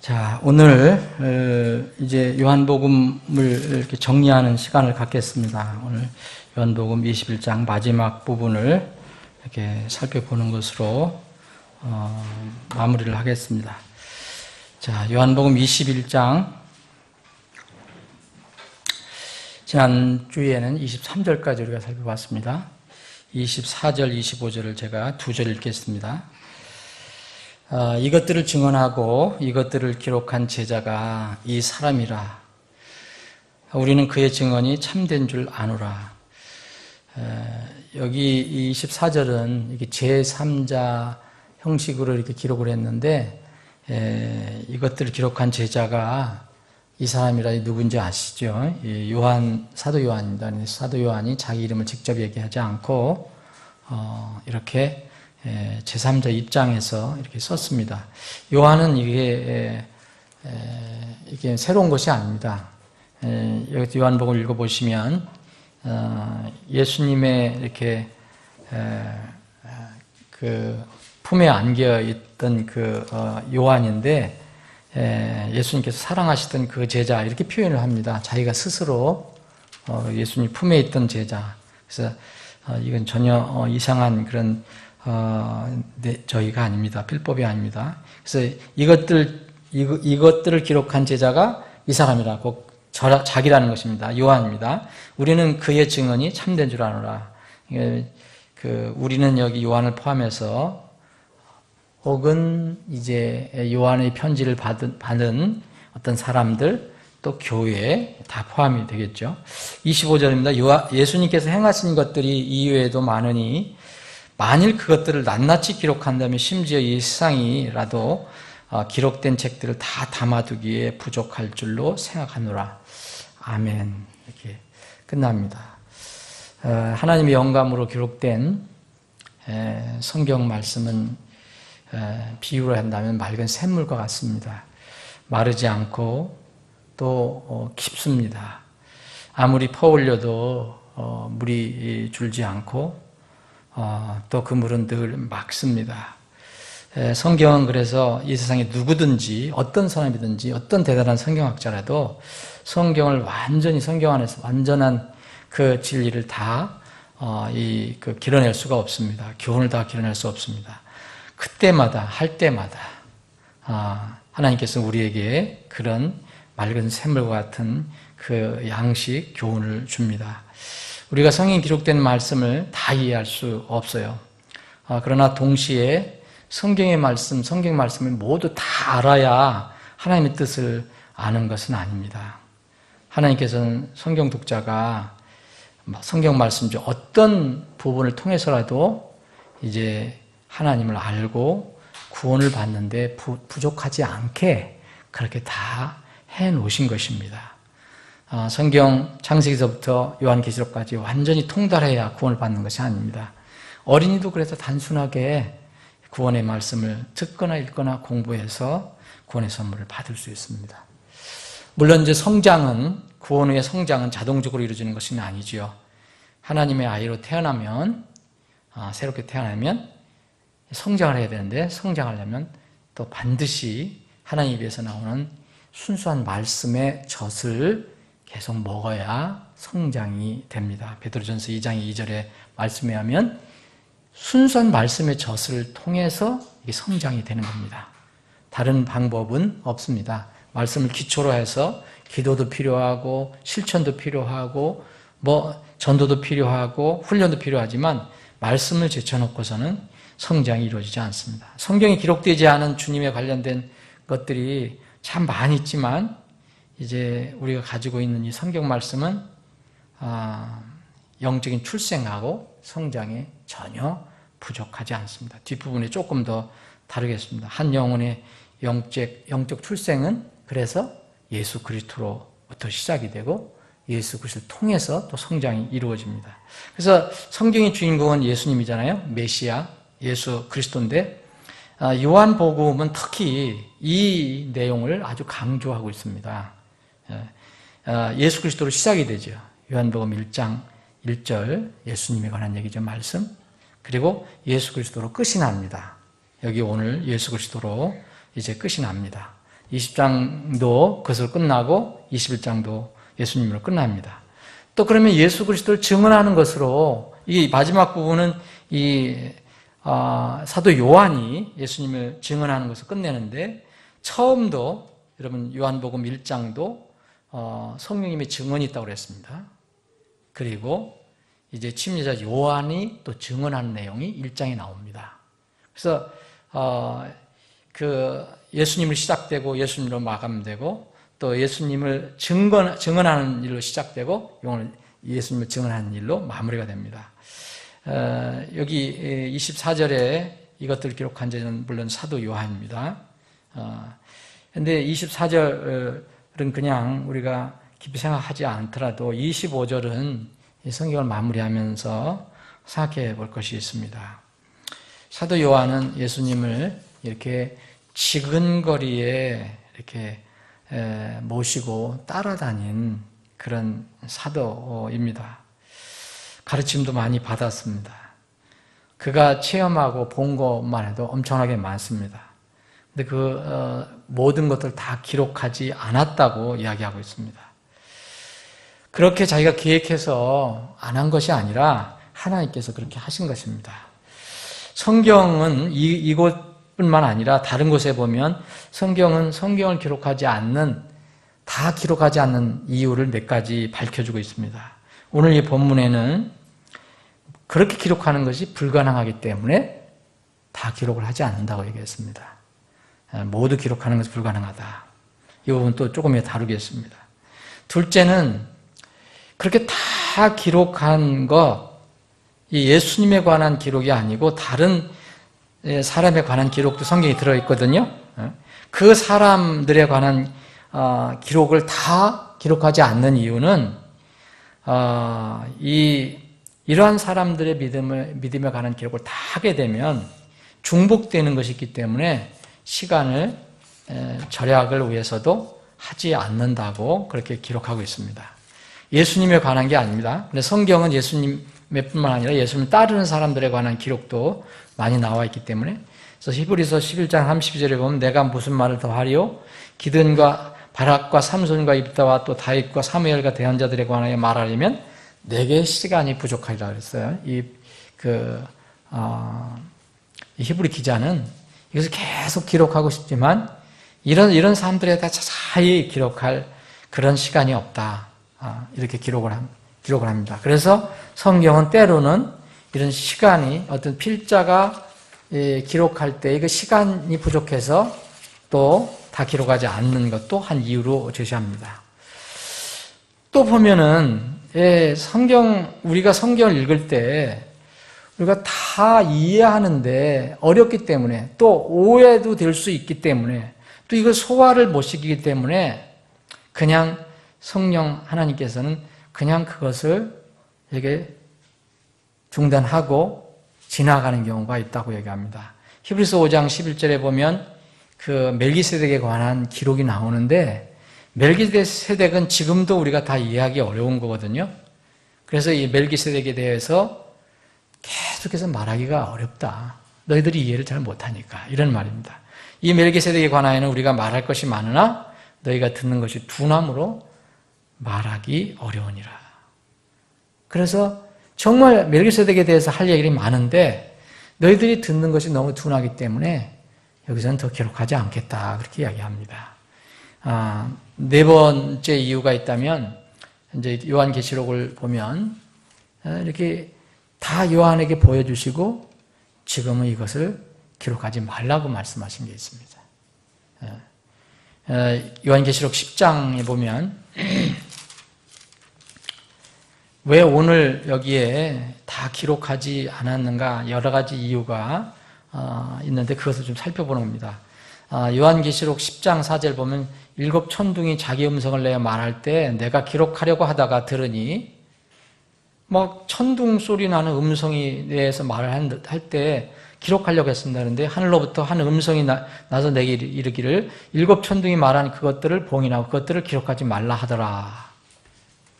자, 오늘 이제 요한복음을 이렇게 정리하는 시간을 갖겠습니다. 오늘 요한복음 21장 마지막 부분을 이렇게 살펴보는 것으로 마무리를 하겠습니다. 자, 요한복음 21장 지난주에는 23절까지 우리가 살펴봤습니다. 24절, 25절을 제가 두 절 읽겠습니다. 이것들을 증언하고 이것들을 기록한 제자가 이 사람이라. 우리는 그의 증언이 참된 줄 아노라. 여기 24절은 이렇게 제3자 형식으로 이렇게 기록을 했는데, 이것들을 기록한 제자가 이 사람이라. 누군지 아시죠? 사도 요한입니다. 사도 요한이 자기 이름을 직접 얘기하지 않고 이렇게 제3자 입장에서 이렇게 썼습니다. 요한은 이게 새로운 것이 아닙니다. 여기 요한복음을 읽어보시면 예수님의 이렇게 그 품에 안겨 있던 그 요한인데, 예수님께서 사랑하시던 그 제자 이렇게 표현을 합니다. 자기가 스스로 예수님 품에 있던 제자. 그래서 이건 전혀 이상한 그런 저희가 아닙니다. 필법이 아닙니다. 그래서 이것들을 기록한 제자가 이 사람이라고 자기라는 것입니다. 요한입니다. 우리는 그의 증언이 참된 줄 아노라. 우리는 여기 요한을 포함해서 혹은 이제 요한의 편지를 받은 어떤 사람들 또 교회 다 포함이 되겠죠. 25절입니다. 예수님께서 행하신 것들이 이외에도 많으니 만일 그것들을 낱낱이 기록한다면 심지어 이 세상이라도 기록된 책들을 다 담아두기에 부족할 줄로 생각하노라. 아멘. 이렇게 끝납니다. 하나님의 영감으로 기록된 성경 말씀은 비유를 한다면 맑은 샘물과 같습니다. 마르지 않고 또 깊습니다. 아무리 퍼올려도 물이 줄지 않고 또 그 물은 늘 맑습니다. 성경은 그래서 이 세상에 누구든지 어떤 사람이든지 어떤 대단한 성경학자라도 성경을 완전히 성경 안에서 완전한 그 진리를 다 길어낼 수가 없습니다. 교훈을 다 길어낼 수 없습니다. 그때마다 할 때마다 하나님께서 우리에게 그런 맑은 샘물과 같은 그 양식 교훈을 줍니다. 우리가 성경에 기록된 말씀을 다 이해할 수 없어요. 그러나 동시에 성경의 말씀, 성경 말씀을 모두 다 알아야 하나님의 뜻을 아는 것은 아닙니다. 하나님께서는 성경 독자가 성경 말씀 중 어떤 부분을 통해서라도 이제 하나님을 알고 구원을 받는데 부족하지 않게 그렇게 다 해놓으신 것입니다. 성경 창세기서부터 요한계시록까지 완전히 통달해야 구원을 받는 것이 아닙니다. 어린이도 그래서 단순하게 구원의 말씀을 듣거나 읽거나 공부해서 구원의 선물을 받을 수 있습니다. 물론 이제 구원 후의 성장은 자동적으로 이루어지는 것은 아니지요. 하나님의 아이로 태어나면, 새롭게 태어나면 성장을 해야 되는데, 성장하려면 또 반드시 하나님 입에서 나오는 순수한 말씀의 젖을 계속 먹어야 성장이 됩니다. 베드로전서 2장 2절에 말씀에 하면 순수한 말씀의 젖을 통해서 이게 성장이 되는 겁니다. 다른 방법은 없습니다. 말씀을 기초로 해서 기도도 필요하고 실천도 필요하고 전도도 필요하고 훈련도 필요하지만 말씀을 제쳐놓고서는 성장이 이루어지지 않습니다. 성경에 기록되지 않은 주님에 관련된 것들이 참 많이 있지만 이제 우리가 가지고 있는 이 성경 말씀은 영적인 출생하고 성장에 전혀 부족하지 않습니다. 뒷부분에 조금 더 다루겠습니다. 한 영혼의 영적 출생은 그래서 예수 그리스도로부터 시작이 되고 예수 그리스도를 통해서 또 성장이 이루어집니다. 그래서 성경의 주인공은 예수님이잖아요. 메시아, 예수 그리스도인데 요한복음은 특히 이 내용을 아주 강조하고 있습니다. 예수 그리스도로 시작이 되죠. 요한복음 1장 1절 예수님에 관한 얘기죠. 말씀. 그리고 예수 그리스도로 끝이 납니다. 여기 오늘 예수 그리스도로 이제 끝이 납니다. 20장도 그것으로 끝나고 21장도 예수님으로 끝납니다. 또 그러면 예수 그리스도를 증언하는 것으로 이 마지막 부분은 사도 요한이 예수님을 증언하는 것을 끝내는데 처음도 여러분 요한복음 1장도 성령님의 증언이 있다고 그랬습니다. 그리고 이제 침례자 요한이 또 증언하는 내용이 1장에 나옵니다. 그래서 그 예수님을 시작되고 예수님으로 마감되고 또 예수님을 증언하는 일로 시작되고 예수님을 증언하는 일로 마무리가 됩니다. 여기 24절에 이것들을 기록한 자는 물론 사도 요한입니다. 그런데 24절은 그냥 우리가 깊이 생각하지 않더라도 25절은 이 성경을 마무리하면서 생각해 볼 것이 있습니다. 사도 요한은 예수님을 이렇게 지근거리에 이렇게 모시고 따라다닌 그런 사도입니다. 가르침도 많이 받았습니다. 그가 체험하고 본 것만 해도 엄청나게 많습니다. 근데 모든 것들 다 기록하지 않았다고 이야기하고 있습니다. 그렇게 자기가 계획해서 안 한 것이 아니라 하나님께서 그렇게 하신 것입니다. 성경은 이곳뿐만 아니라 다른 곳에 보면 성경은 성경을 다 기록하지 않는 이유를 몇 가지 밝혀주고 있습니다. 오늘 이 본문에는 그렇게 기록하는 것이 불가능하기 때문에 다 기록을 하지 않는다고 얘기했습니다. 모두 기록하는 것이 불가능하다. 이 부분 또 조금 더 다루겠습니다. 둘째는 그렇게 다 기록한 이 예수님에 관한 기록이 아니고 다른 사람에 관한 기록도 성경에 들어있거든요. 그 사람들에 관한 기록을 다 기록하지 않는 이유는 이러한 사람들의 믿음에 관한 기록을 다 하게 되면 중복되는 것이 있기 때문에 시간을 절약을 위해서도 하지 않는다고 그렇게 기록하고 있습니다. 예수님에 관한 게 아닙니다. 근데 성경은 예수님의 뿐만 아니라 예수님을 따르는 사람들에 관한 기록도 많이 나와 있기 때문에 그래서 히브리서 11장 32절에 보면 내가 무슨 말을 더하리요? 기든과 바락과 삼손과 입다와 또 다윗과 사무엘과 대언자들에 관하여 말하려면 내게 시간이 부족하리라 그랬어요. 이 히브리 기자는 이것을 계속 기록하고 싶지만 이런 사람들에 다 자세히 기록할 그런 시간이 없다. 이렇게 기록을 합니다. 그래서 성경은 때로는 이런 시간이 어떤 필자가 기록할 때 그 시간이 부족해서 또 다 기록하지 않는 것도 한 이유로 제시합니다. 또 보면은 우리가 성경을 읽을 때 우리가 다 이해하는데 어렵기 때문에 또 오해도 될 수 있기 때문에 또 이걸 소화를 못 시키기 때문에 그냥 성령 하나님께서는 그냥 그것을 이렇게 중단하고 지나가는 경우가 있다고 얘기합니다. 히브리서 5장 11절에 보면 그 멜기세덱에 관한 기록이 나오는데 멜기세덱은 지금도 우리가 다 이해하기 어려운 거거든요. 그래서 이 멜기세덱에 대해서 계속해서 말하기가 어렵다. 너희들이 이해를 잘 못하니까 이런 말입니다. 이 멜기세덱에 관하여는 우리가 말할 것이 많으나 너희가 듣는 것이 둔함으로 말하기 어려우니라. 그래서 정말 멜기세덱에 대해서 할 얘기가 많은데 너희들이 듣는 것이 너무 둔하기 때문에 여기서는 더 기록하지 않겠다. 그렇게 이야기합니다. 네 번째 이유가 있다면 이제 요한계시록을 보면 이렇게 다 요한에게 보여주시고 지금은 이것을 기록하지 말라고 말씀하신 게 있습니다. 요한계시록 10장에 보면 왜 오늘 여기에 다 기록하지 않았는가 여러 가지 이유가 있는데 그것을 좀 살펴보는 겁니다. 요한계시록 10장 4절 보면 7 천둥이 자기 음성을 내어 말할 때 내가 기록하려고 하다가 들으니 막 천둥 소리 나는 음성이 내에서 말을 할 때 기록하려고 했습니다. 그런데 하늘로부터 한 음성이 나서 내게 이르기를 7 천둥이 말한 그것들을 봉인하고 그것들을 기록하지 말라 하더라.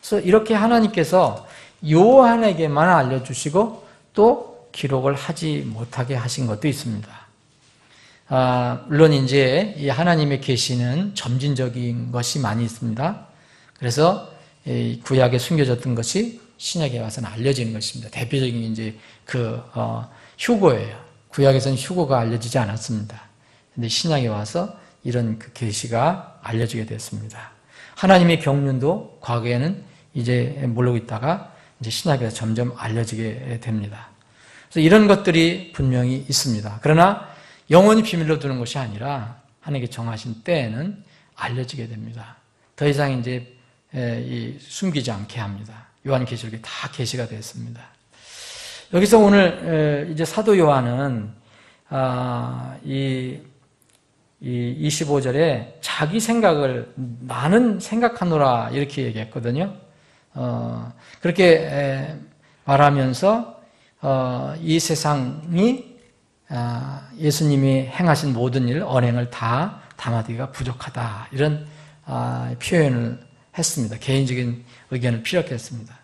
그래서 이렇게 하나님께서 요한에게만 알려주시고 또 기록을 하지 못하게 하신 것도 있습니다. 물론 이제 이 하나님의 계시는 점진적인 것이 많이 있습니다. 그래서 이 구약에 숨겨졌던 것이 신약에 와서는 알려지는 것입니다. 대표적인 이제 휴거예요. 구약에서는 휴거가 알려지지 않았습니다. 근데 신약에 와서 이런 그 계시가 알려지게 됐습니다. 하나님의 경륜도 과거에는 이제 모르고 있다가 이제 신약에서 점점 알려지게 됩니다. 그래서 이런 것들이 분명히 있습니다. 그러나 영원히 비밀로 두는 것이 아니라 하나님께 정하신 때에는 알려지게 됩니다. 더 이상 이제 숨기지 않게 합니다. 요한계시록에 다 계시가 됐습니다. 여기서 오늘 이제 사도 요한은 이 25절에 자기 생각을 나는 생각하노라 이렇게 얘기했거든요. 그렇게 말하면서 이 세상이 예수님이 행하신 모든 일, 언행을 다 담아두기가 부족하다 이런 표현을 했습니다. 개인적인 의견을 피력했습니다.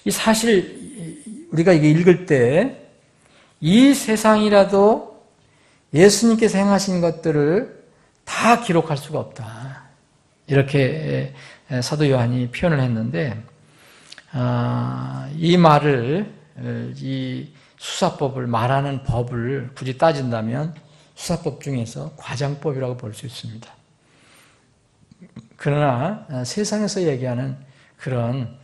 이 사실 우리가 이게 읽을 때 이 세상이라도 예수님께서 행하신 것들을 다 기록할 수가 없다. 이렇게 사도 요한이 표현을 했는데 이 말을 이 수사법을 말하는 법을 굳이 따진다면 수사법 중에서 과장법이라고 볼 수 있습니다. 그러나 세상에서 얘기하는 그런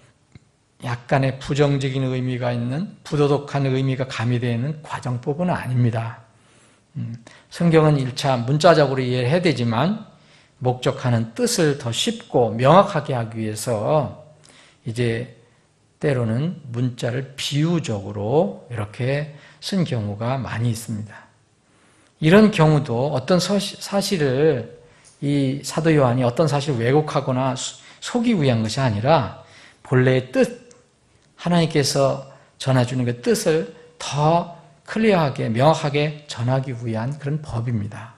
약간의 부정적인 의미가 있는 부도덕한 의미가 가미되어 있는 과정법은 아닙니다. 성경은 1차 문자적으로 이해를 해야 되지만 목적하는 뜻을 더 쉽고 명확하게 하기 위해서 이제 때로는 문자를 비유적으로 이렇게 쓴 경우가 많이 있습니다. 이런 경우도 어떤 사실을 이 사도 요한이 어떤 사실을 왜곡하거나 속이기 위한 것이 아니라 본래의 뜻, 하나님께서 전해주는 그 뜻을 더 클리어하게, 명확하게 전하기 위한 그런 법입니다.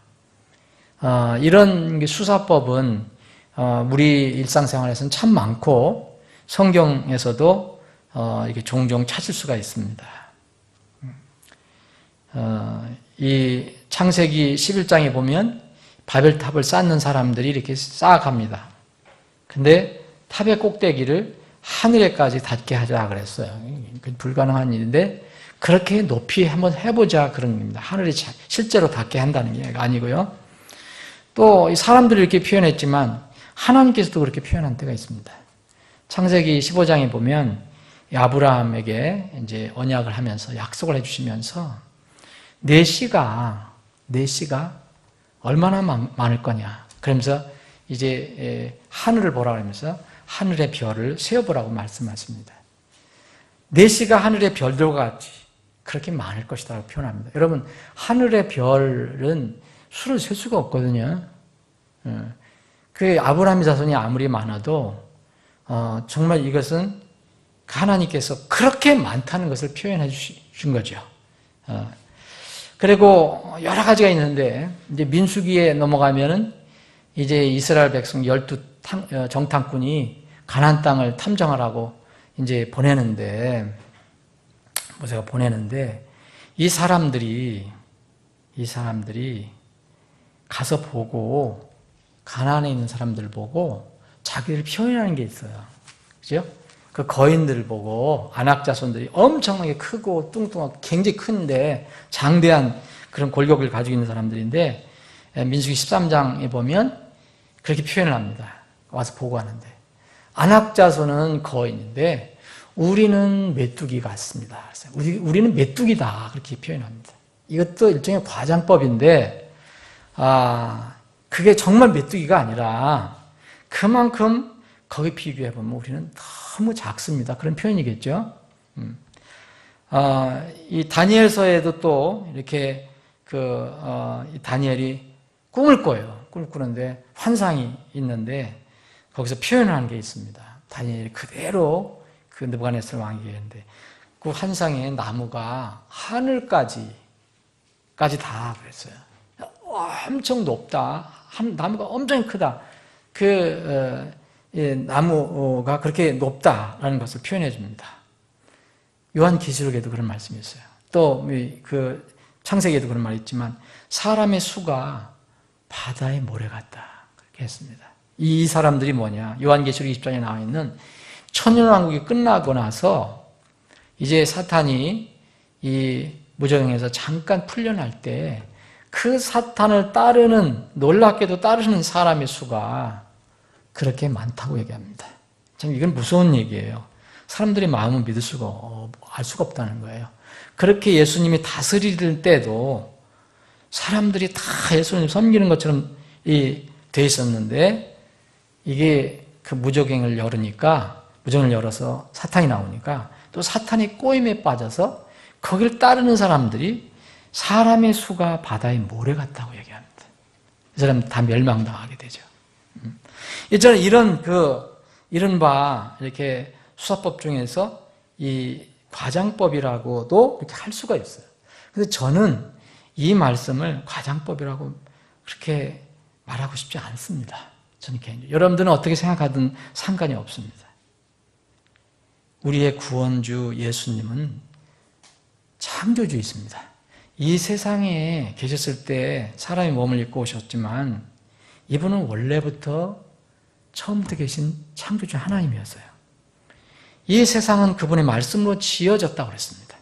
이런 수사법은 우리 일상생활에서는 참 많고 성경에서도 이렇게 종종 찾을 수가 있습니다. 이 창세기 11장에 보면 바벨탑을 쌓는 사람들이 이렇게 쌓아갑니다. 근데 탑의 꼭대기를 하늘에까지 닿게 하자 그랬어요. 불가능한 일인데 그렇게 높이 한번 해보자 그런 겁니다. 하늘이 실제로 닿게 한다는 게 아니고요. 또 사람들이 이렇게 표현했지만 하나님께서도 그렇게 표현한 때가 있습니다. 창세기 15장에 보면 아브라함에게 이제 언약을 하면서 약속을 해주시면서 내 씨가 얼마나 많을 거냐. 그러면서 이제 하늘을 보라 그러면서 하늘의 별을 세어보라고 말씀하십니다. 내 씨가 하늘의 별들과 같이 그렇게 많을 것이라고 표현합니다. 여러분, 하늘의 별은 수를 셀 수가 없거든요. 그 아브라함의 자손이 아무리 많아도 정말 이것은 하나님께서 그렇게 많다는 것을 표현해 주신 거죠. 그리고 여러 가지가 있는데 이제 민수기에 넘어가면은 이제 이스라엘 백성 12 정탐꾼이 가나안 땅을 탐정하라고 이제 보내는데 모세가 보내는데 이 사람들이 가서 보고 가나안에 있는 사람들 보고 자기를 표현하는 게 있어요. 그죠? 그 거인들을 보고 안악 자손들이 엄청나게 크고 뚱뚱하고 굉장히 큰데 장대한 그런 골격을 가지고 있는 사람들인데 민수기 13장에 보면 그렇게 표현을 합니다. 와서 보고 하는데 안악 자손은 거인인데 우리는 메뚜기 같습니다. 우리는 메뚜기다 그렇게 표현합니다. 이것도 일종의 과장법인데 그게 정말 메뚜기가 아니라 그만큼 거기 비교해보면 우리는 너무 작습니다. 그런 표현이겠죠. 이 다니엘서에도 또 이렇게 다니엘이 꿈을 꿔요. 꿈을 꾸는데 환상이 있는데 거기서 표현하는 게 있습니다. 다니엘이 그대로 그 느부갓네살 왕이 얘기했는데 그 환상의 나무가 하늘까지 다 그랬어요. 엄청 높다. 나무가 엄청 크다. 나무가 그렇게 높다라는 것을 표현해 줍니다. 요한계시록에도 그런 말씀이 있어요. 또 그 창세기에도 그런 말이 있지만 사람의 수가 바다의 모래 같다. 그렇게 했습니다. 이 사람들이 뭐냐? 요한계시록 20장에 나와 있는 천년왕국이 끝나고 나서 이제 사탄이 이 무저행에서 잠깐 풀려날 때 그 사탄을 따르는, 놀랍게도 따르는 사람의 수가 그렇게 많다고 얘기합니다. 참 이건 무서운 얘기예요. 사람들의 마음은 믿을 수가, 알 수가 없다는 거예요. 그렇게 예수님이 다스릴 때도 사람들이 다 예수님 섬기는 것처럼 돼 있었는데, 이게 그 무저갱을 열어서 사탄이 나오니까 또 사탄이 꼬임에 빠져서 거기를 따르는 사람들이 사람의 수가 바다의 모래 같다고 얘기합니다. 이 사람 다 멸망당하게 되죠. 저는 이른바 이렇게 수사법 중에서 이 과장법이라고도 이렇게 할 수가 있어요. 그래서 저는 이 말씀을 과장법이라고 그렇게 말하고 싶지 않습니다. 저는 개인적으로. 여러분들은 어떻게 생각하든 상관이 없습니다. 우리의 구원주 예수님은 창조주이십니다. 이 세상에 계셨을 때 사람이 몸을 입고 오셨지만 이분은 원래부터 처음부터 계신 창조주 하나님이었어요. 이 세상은 그분의 말씀으로 지어졌다고 그랬습니다.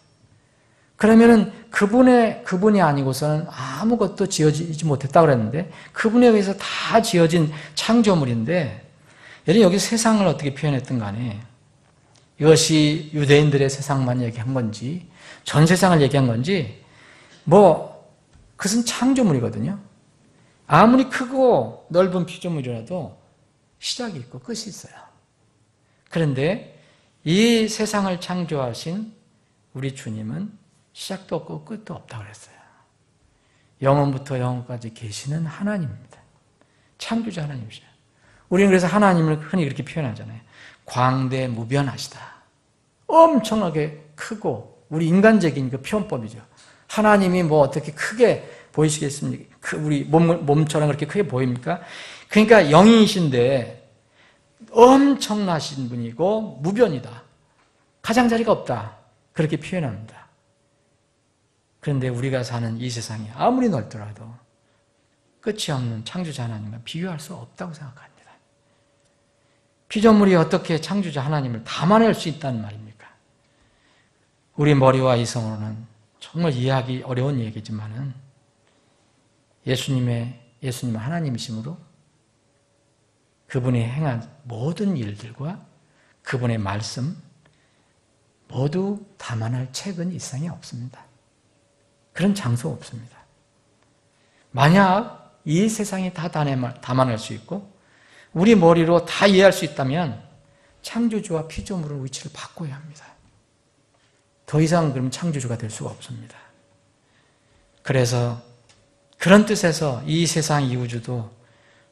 그러면은 그분이 아니고서는 아무것도 지어지지 못했다고 그랬는데 그분에 의해서 다 지어진 창조물인데, 여러분 여기 세상을 어떻게 표현했든 간에 이것이 유대인들의 세상만 얘기한 건지 전 세상을 얘기한 건지 그것은 창조물이거든요. 아무리 크고 넓은 피조물이라도 시작이 있고 끝이 있어요. 그런데 이 세상을 창조하신 우리 주님은 시작도 없고 끝도 없다고 그랬어요. 영원부터 영원까지 계시는 하나님입니다. 창조자 하나님이시죠. 우리는 그래서 하나님을 흔히 그렇게 표현하잖아요. 광대무변하시다. 엄청나게 크고, 우리 인간적인 그 표현법이죠. 하나님이 어떻게 크게 보이시겠습니까? 우리 몸처럼 그렇게 크게 보입니까? 그러니까 영이신데 엄청나신 분이고 무변이다. 가장자리가 없다. 그렇게 표현합니다. 그런데 우리가 사는 이 세상이 아무리 넓더라도 끝이 없는 창조자 하나님과 비교할 수 없다고 생각합니다. 피조물이 어떻게 창조자 하나님을 담아낼 수 있다는 말입니까? 우리 머리와 이성으로는 정말 이해하기 어려운 얘기지만은 예수님은 하나님이심으로 그분이 행한 모든 일들과 그분의 말씀 모두 담아낼 책은 이 세상에 없습니다. 그런 장소 없습니다. 만약 이 세상이 다 담아낼 수 있고 우리 머리로 다 이해할 수 있다면 창조주와 피조물의 위치를 바꿔야 합니다. 더 이상 그럼 창조주가 될 수가 없습니다. 그래서 그런 뜻에서 이 세상 이 우주도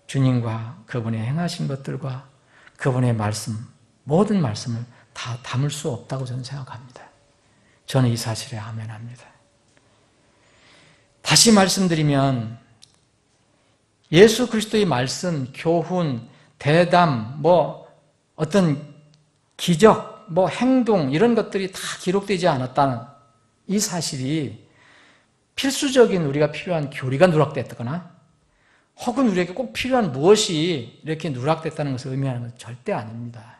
주님과 그분의 행하신 것들과 그분의 말씀, 모든 말씀을 다 담을 수 없다고 저는 생각합니다. 저는 이 사실에 아멘합니다. 다시 말씀드리면 예수 그리스도의 말씀, 교훈, 대담, 어떤 기적, 행동 이런 것들이 다 기록되지 않았다는 이 사실이 필수적인 우리가 필요한 교리가 누락됐거나 혹은 우리에게 꼭 필요한 무엇이 이렇게 누락됐다는 것을 의미하는 것은 절대 아닙니다.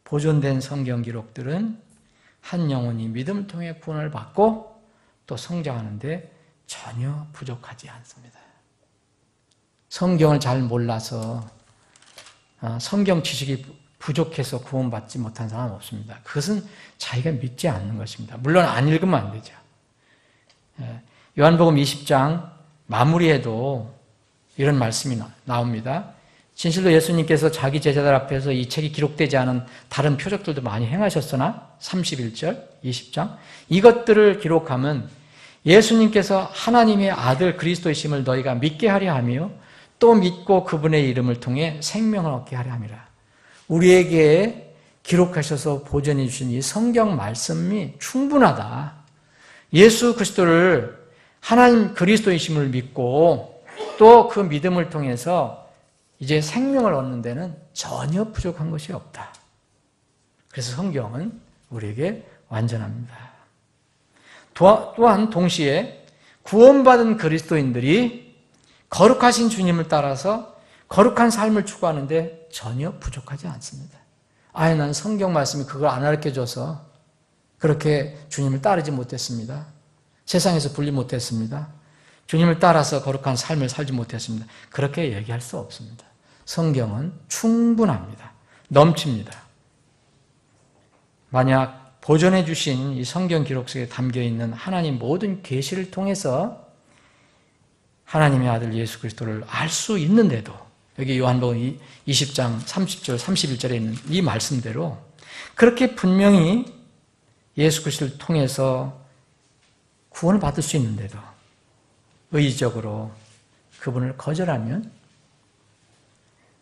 보존된 성경 기록들은 한 영혼이 믿음을 통해 구원을 받고 또 성장하는데 전혀 부족하지 않습니다. 성경을 잘 몰라서 성경 지식이 부족해서 구원받지 못한 사람 없습니다. 그것은 자기가 믿지 않는 것입니다. 물론 안 읽으면 안 되죠. 요한복음 20장 마무리에도 이런 말씀이 나옵니다. 진실로 예수님께서 자기 제자들 앞에서 이 책이 기록되지 않은 다른 표적들도 많이 행하셨으나 31절 20장 이것들을 기록하면 예수님께서 하나님의 아들 그리스도이심을 너희가 믿게 하려 하며 또 믿고 그분의 이름을 통해 생명을 얻게 하려 함이라. 우리에게 기록하셔서 보존해 주신 이 성경 말씀이 충분하다. 예수 그리스도를 하나님 그리스도이심을 믿고 또 그 믿음을 통해서 이제 생명을 얻는 데는 전혀 부족한 것이 없다. 그래서 성경은 우리에게 완전합니다. 또한 동시에 구원받은 그리스도인들이 거룩하신 주님을 따라서 거룩한 삶을 추구하는데 전혀 부족하지 않습니다. 난 성경 말씀이 그걸 안 가르쳐줘서 그렇게 주님을 따르지 못했습니다. 세상에서 분리 못했습니다. 주님을 따라서 거룩한 삶을 살지 못했습니다. 그렇게 얘기할 수 없습니다. 성경은 충분합니다. 넘칩니다. 만약 보존해 주신 이 성경 기록 속에 담겨있는 하나님 모든 계시를 통해서 하나님의 아들 예수 그리스도를 알 수 있는데도 여기 요한복음 20장 30절 31절에 있는 이 말씀대로 그렇게 분명히 예수 그리스도를 통해서 구원을 받을 수 있는데도 의의적으로 그분을 거절하면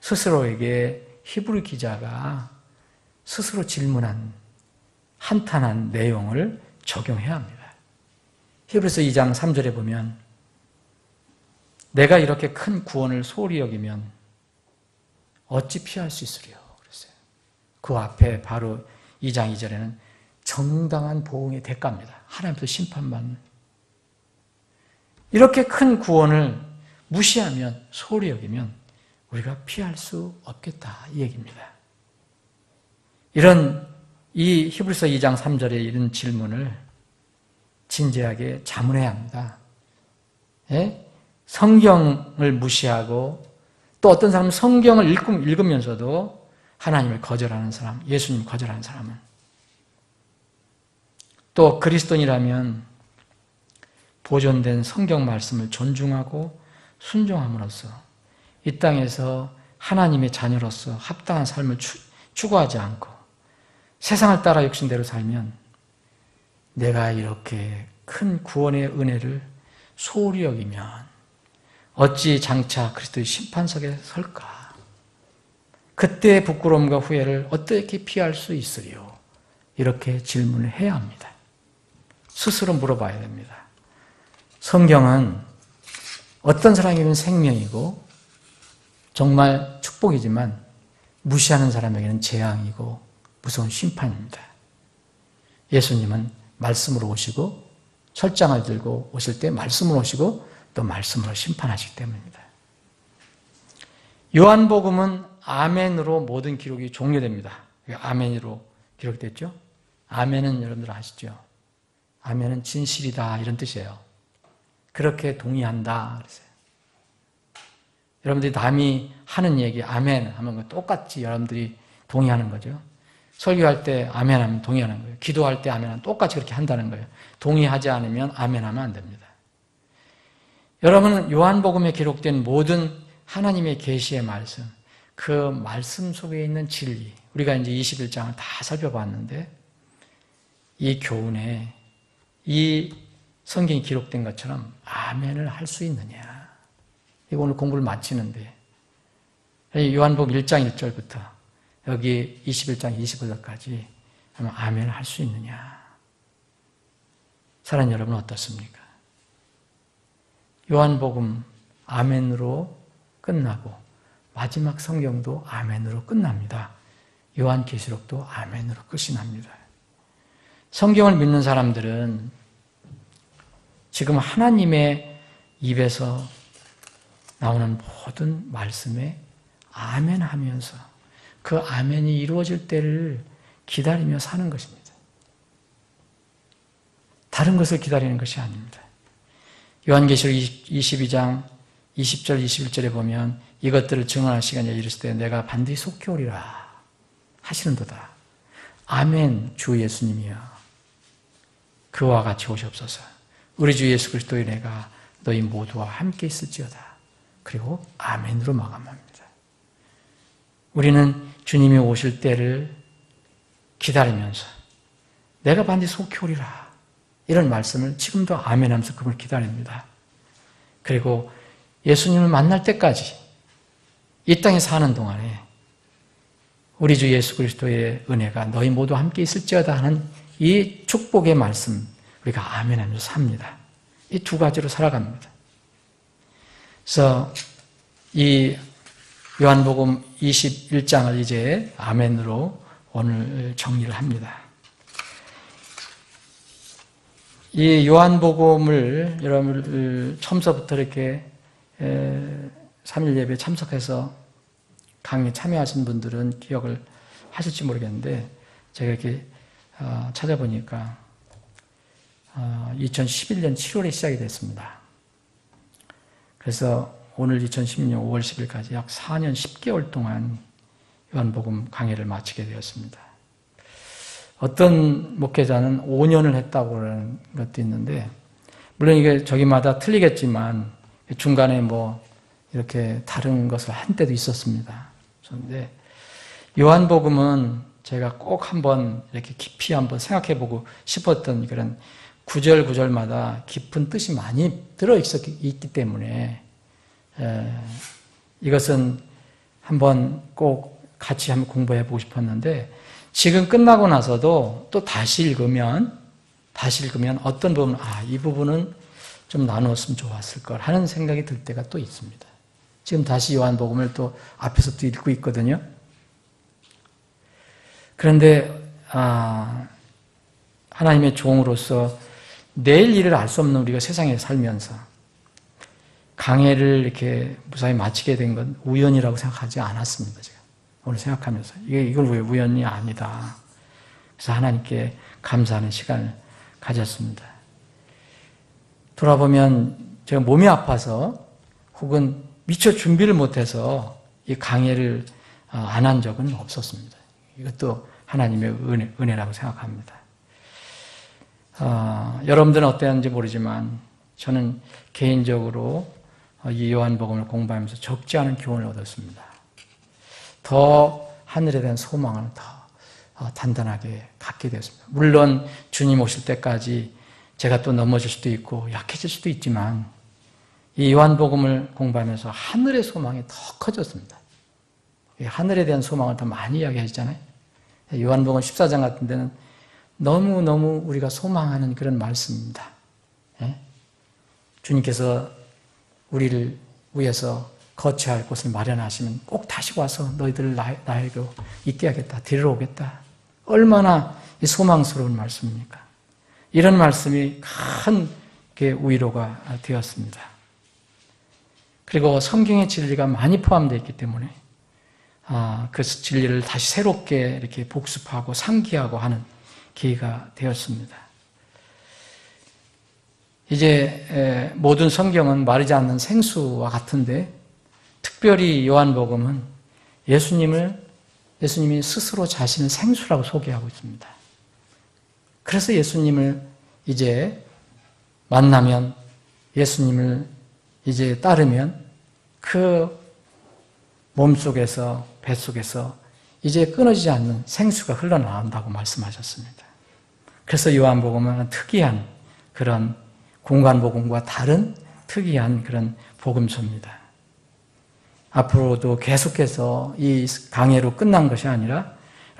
스스로에게 히브리 기자가 스스로 질문한 한탄한 내용을 적용해야 합니다. 히브리서 2장 3절에 보면 내가 이렇게 큰 구원을 소홀히 여기면 어찌 피할 수 있으리요? 그랬어요. 그 앞에 바로 2장 2절에는 정당한 보응의 대가입니다. 하나님도 심판받는. 이렇게 큰 구원을 무시하면 소홀히 여기면 우리가 피할 수 없겠다 이 얘기입니다. 이 히브리서 2장 3절에 이런 질문을 진지하게 자문해야 합니다. 예? 성경을 무시하고 또 어떤 사람은 성경을 읽으면서도 하나님을 거절하는 사람, 예수님을 거절하는 사람은 또 그리스도인이라면 보존된 성경 말씀을 존중하고 순종함으로써 이 땅에서 하나님의 자녀로서 합당한 삶을 추구하지 않고 세상을 따라 욕심대로 살면 내가 이렇게 큰 구원의 은혜를 소홀히 여기면 어찌 장차 그리스도의 심판석에 설까? 그때의 부끄러움과 후회를 어떻게 피할 수 있으리요? 이렇게 질문을 해야 합니다. 스스로 물어봐야 됩니다. 성경은 어떤 사람에게는 생명이고 정말 축복이지만 무시하는 사람에게는 재앙이고 무서운 심판입니다. 예수님은 말씀으로 오시고 철장을 들고 오실 때 말씀으로 오시고 또 말씀으로 심판하시기 때문입니다. 요한복음은 아멘으로 모든 기록이 종료됩니다. 아멘으로 기록됐죠? 아멘은 여러분들 아시죠? 아멘은 진실이다 이런 뜻이에요. 그렇게 동의한다 그랬어요. 여러분들이 남이 하는 얘기 아멘 하면 똑같이 여러분들이 동의하는 거죠. 설교할 때 아멘 하면 동의하는 거예요. 기도할 때 아멘 하면 똑같이 그렇게 한다는 거예요. 동의하지 않으면 아멘 하면 안 됩니다. 여러분은 요한복음에 기록된 모든 하나님의 계시의 말씀, 그 말씀 속에 있는 진리, 우리가 이제 21장을 다 살펴봤는데 이 교훈에 이 성경이 기록된 것처럼 아멘을 할 수 있느냐. 이거 오늘 공부를 마치는데 요한복음 1장 1절부터 여기 21장 25절까지 하면 아멘을 할 수 있느냐. 사랑하는 여러분 어떻습니까? 요한복음 아멘으로 끝나고 마지막 성경도 아멘으로 끝납니다. 요한계시록도 아멘으로 끝이 납니다. 성경을 믿는 사람들은 지금 하나님의 입에서 나오는 모든 말씀에 아멘 하면서 그 아멘이 이루어질 때를 기다리며 사는 것입니다. 다른 것을 기다리는 것이 아닙니다. 요한계시록 22장 20절 21절에 보면 이것들을 증언할 시간이 이르실 때 내가 반드시 속히 오리라 하시는도다. 아멘. 주 예수님이여 그와 같이 오시옵소서. 우리 주 예수 그리스도의 은혜가 너희 모두와 함께 있을지어다. 그리고 아멘으로 마감합니다. 우리는 주님이 오실 때를 기다리면서 내가 반드시 속히 오리라 이런 말씀을 지금도 아멘 하면서 그분을 기다립니다. 그리고 예수님을 만날 때까지 이 땅에 사는 동안에 우리 주 예수 그리스도의 은혜가 너희 모두 함께 있을지어다 하는 이 축복의 말씀 우리가 아멘 하면서 삽니다. 이 두 가지로 살아갑니다. 그래서 이 요한복음 21장을 이제 아멘으로 오늘 정리를 합니다. 이 요한복음을 여러분들 처음서부터 이렇게 3일 예배에 참석해서 강의에 참여하신 분들은 기억을 하실지 모르겠는데 제가 이렇게 찾아보니까 2011년 7월에 시작이 됐습니다. 그래서 오늘 2016년 5월 10일까지 약 4년 10개월 동안 요한복음 강의를 마치게 되었습니다. 어떤 목회자는 5년을 했다고 그러는 것도 있는데, 물론 이게 저기마다 틀리겠지만, 중간에 뭐, 이렇게 다른 것을 한 때도 있었습니다. 그런데, 요한복음은 제가 꼭 한번 이렇게 깊이 한번 생각해 보고 싶었던 그런 구절 구절마다 깊은 뜻이 많이 들어있기 때문에, 이것은 한번 꼭 같이 한번 공부해 보고 싶었는데, 지금 끝나고 나서도 또 다시 읽으면 어떤 부분, 이 부분은 좀 나누었으면 좋았을 걸 하는 생각이 들 때가 또 있습니다. 지금 다시 요한복음을 또 앞에서 또 읽고 있거든요. 그런데, 하나님의 종으로서 내일 일을 알 수 없는 우리가 세상에 살면서 강해를 이렇게 무사히 마치게 된 건 우연이라고 생각하지 않았습니다. 제가 오늘 생각하면서 이걸 왜 우연이 아니다. 그래서 하나님께 감사하는 시간을 가졌습니다. 돌아보면 제가 몸이 아파서 혹은 미처 준비를 못해서 이 강해를 안 한 적은 없었습니다. 이것도 하나님의 은혜라고 생각합니다. 여러분들은 어땠는지 모르지만 저는 개인적으로 이 요한복음을 공부하면서 적지 않은 교훈을 얻었습니다. 더 하늘에 대한 소망을 더 단단하게 갖게 되었습니다. 물론 주님 오실 때까지 제가 또 넘어질 수도 있고 약해질 수도 있지만 이 요한복음을 공부하면서 하늘의 소망이 더 커졌습니다. 하늘에 대한 소망을 더 많이 이야기하시잖아요. 요한복음 14장 같은 데는 너무너무 우리가 소망하는 그런 말씀입니다. 주님께서 우리를 위해서 거처할 할 곳을 마련하시면 꼭 다시 와서 너희들을 나에게 있게 하겠다. 데리러 오겠다. 얼마나 소망스러운 말씀입니까? 이런 말씀이 큰 위로가 되었습니다. 그리고 성경의 진리가 많이 포함되어 있기 때문에 그 진리를 다시 새롭게 이렇게 복습하고 상기하고 하는 기회가 되었습니다. 이제 모든 성경은 마르지 않는 생수와 같은데 특별히 요한복음은 예수님이 스스로 자신을 생수라고 소개하고 있습니다. 그래서 예수님을 이제 만나면, 예수님을 이제 따르면 그 몸속에서, 뱃속에서 이제 끊어지지 않는 생수가 흘러나온다고 말씀하셨습니다. 그래서 요한복음은 특이한 그런 공관복음과 다른 특이한 그런 복음서입니다. 앞으로도 계속해서 이 강해로 끝난 것이 아니라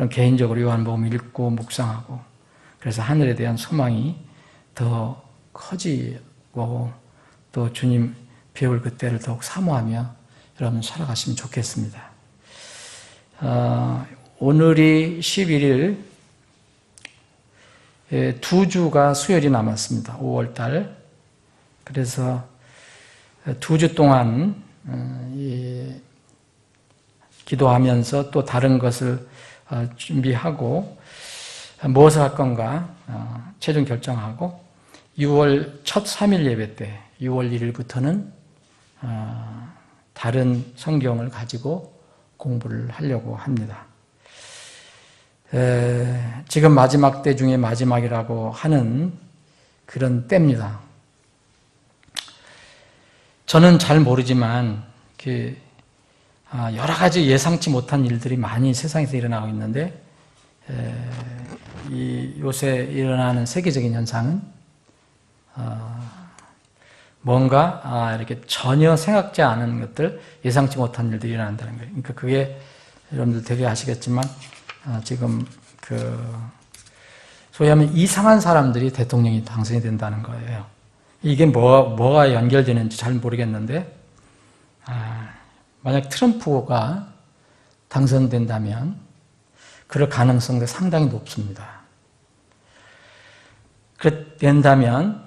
개인적으로 요한복음 읽고 묵상하고 그래서 하늘에 대한 소망이 더 커지고 또 주님 배울 그때를 더욱 사모하며 여러분 살아가시면 좋겠습니다. 오늘이 11일 2주가 수요일이 남았습니다. 5월달. 그래서 2주 동안 기도하면서 또 다른 것을 준비하고 무엇을 할 건가 최종 결정하고 6월 첫 3일 예배 때 6월 1일부터는 다른 성경을 가지고 공부를 하려고 합니다. 지금 마지막 때 중에 마지막이라고 하는 그런 때입니다. 저는 잘 모르지만 여러 가지 예상치 못한 일들이 많이 세상에서 일어나고 있는데 요새 일어나는 세계적인 현상은 뭔가 이렇게 전혀 생각지 않은 것들, 예상치 못한 일들이 일어난다는 거예요. 그러니까 그게 여러분들 되게 아시겠지만 지금 소위 하면 이상한 사람들이 대통령이 당선이 된다는 거예요. 이게 뭐가 연결되는지 잘 모르겠는데 만약 트럼프가 당선된다면 그럴 가능성도 상당히 높습니다. 그렇게 된다면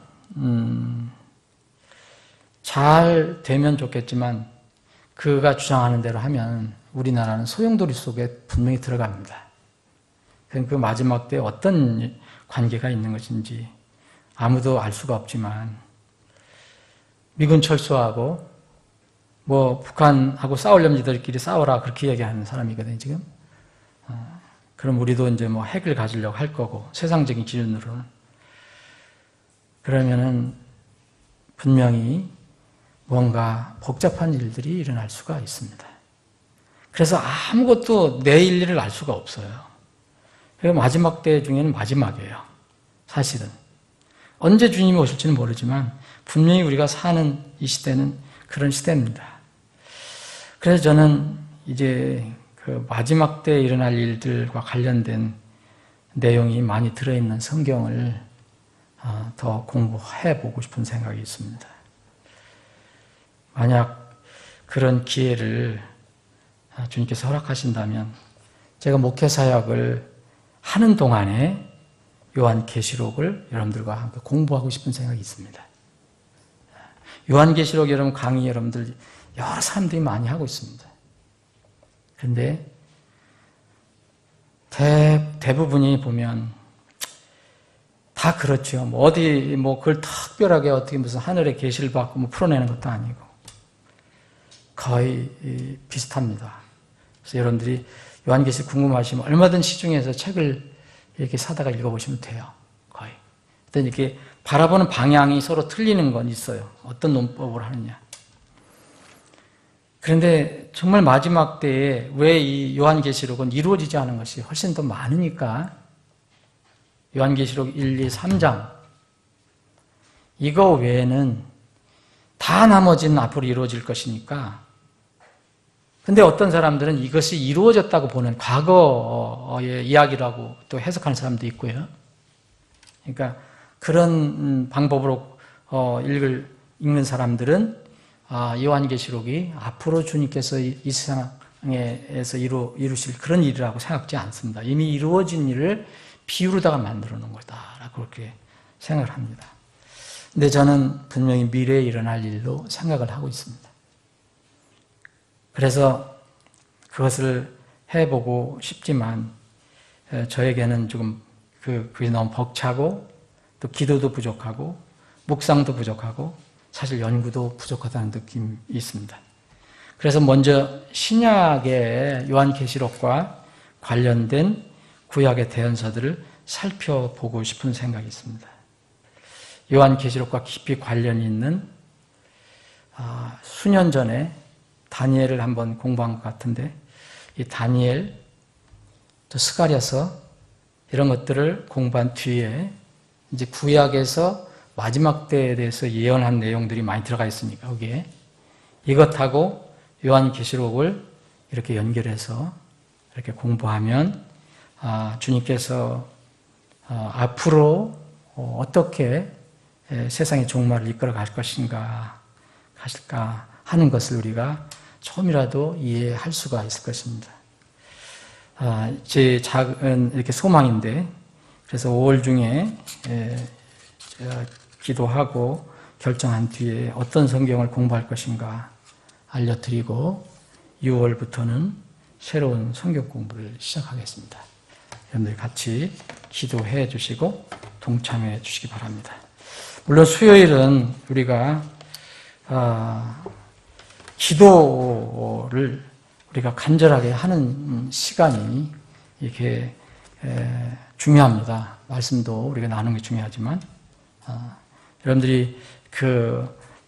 잘 되면 좋겠지만 그가 주장하는 대로 하면 우리나라는 소용돌이 속에 분명히 들어갑니다. 그 마지막 때에 어떤 관계가 있는 것인지 아무도 알 수가 없지만 미군 철수하고 북한하고 싸우려면 니들끼리 싸워라 그렇게 얘기하는 사람이거든요, 지금. 그럼 우리도 이제 핵을 가지려고 할 거고, 세상적인 기준으로는. 그러면은 분명히 뭔가 복잡한 일들이 일어날 수가 있습니다. 그래서 아무것도 내일 일을 알 수가 없어요. 그리고 마지막 때 중에는 마지막이에요. 사실은. 언제 주님이 오실지는 모르지만 분명히 우리가 사는 이 시대는 그런 시대입니다. 그래서 저는 이제 그 마지막 때에 일어날 일들과 관련된 내용이 많이 들어있는 성경을 더 공부해 보고 싶은 생각이 있습니다. 만약 그런 기회를 주님께서 허락하신다면 제가 목회사역을 하는 동안에 요한계시록을 여러분들과 함께 공부하고 싶은 생각이 있습니다. 요한계시록 여러분 강의 여러분들 여러 사람들이 많이 하고 있습니다. 그런데 대부분이 보면 다 그렇죠. 어디 그걸 특별하게 어떻게 무슨 하늘의 계시를 받고 풀어내는 것도 아니고 거의 비슷합니다. 그래서 여러분들이 요한계시록 궁금하시면 얼마든지 시중에서 책을 이렇게 사다가 읽어보시면 돼요. 거의. 일단 이렇게 바라보는 방향이 서로 틀리는 건 있어요. 어떤 논법으로 하느냐. 그런데 정말 마지막 때에 왜 이 요한계시록은 이루어지지 않은 것이 훨씬 더 많으니까 요한계시록 1, 2, 3장 이거 외에는 다 나머지는 앞으로 이루어질 것이니까 근데 어떤 사람들은 이것이 이루어졌다고 보는 과거의 이야기라고 또 해석하는 사람도 있고요. 그러니까 그런 방법으로 읽는 사람들은 요한계시록이 앞으로 주님께서 이 세상에서 이루실 그런 일이라고 생각지 않습니다. 이미 이루어진 일을 비유로다가 만들어 놓은 거다라고 그렇게 생각을 합니다. 근데 저는 분명히 미래에 일어날 일로 생각을 하고 있습니다. 그래서 그것을 해보고 싶지만 저에게는 조금 그게 너무 벅차고 또 기도도 부족하고 묵상도 부족하고 사실 연구도 부족하다는 느낌이 있습니다. 그래서 먼저 신약의 요한계시록과 관련된 구약의 대언서들을 살펴보고 싶은 생각이 있습니다. 요한계시록과 깊이 관련이 있는 수년 전에 다니엘을 한번 공부한 것 같은데 이 다니엘, 또 스가랴서 이런 것들을 공부한 뒤에 이제 구약에서 마지막 때에 대해서 예언한 내용들이 많이 들어가 있으니까 거기에 이것하고 요한계시록을 이렇게 연결해서 이렇게 공부하면 주님께서 앞으로 어떻게 세상의 종말을 이끌어 갈 것인가 가실까 하는 것을 우리가 조금이라도 이해할 수가 있을 것입니다. 제 작은 이렇게 소망인데 그래서 5월 중에 제가 기도하고 결정한 뒤에 어떤 성경을 공부할 것인가 알려드리고 6월부터는 새로운 성경 공부를 시작하겠습니다. 여러분들 같이 기도해 주시고 동참해 주시기 바랍니다. 물론 수요일은 우리가 기도를 우리가 간절하게 하는 시간이 이렇게 중요합니다. 말씀도 우리가 나누는 게 중요하지만 여러분들이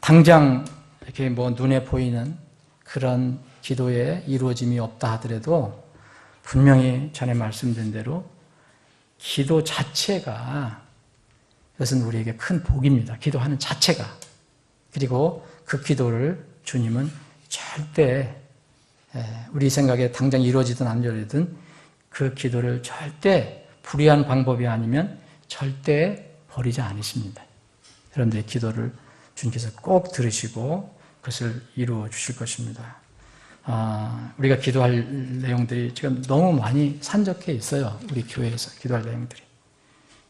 당장 이렇게 눈에 보이는 그런 기도에 이루어짐이 없다 하더라도 분명히 전에 말씀드린 대로 기도 자체가 이것은 우리에게 큰 복입니다. 기도하는 자체가. 그리고 그 기도를 주님은 절대 우리 생각에 당장 이루어지든 안 이루어지든 그 기도를 절대 불의한 방법이 아니면 절대 버리지 않으십니다. 여러분들의 기도를 주님께서 꼭 들으시고 그것을 이루어 주실 것입니다. 우리가 기도할 내용들이 지금 너무 많이 산적해 있어요. 우리 교회에서 기도할 내용들이.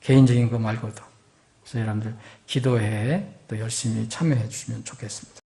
개인적인 거 말고도. 그래서 여러분들 기도회에 또 열심히 참여해 주시면 좋겠습니다.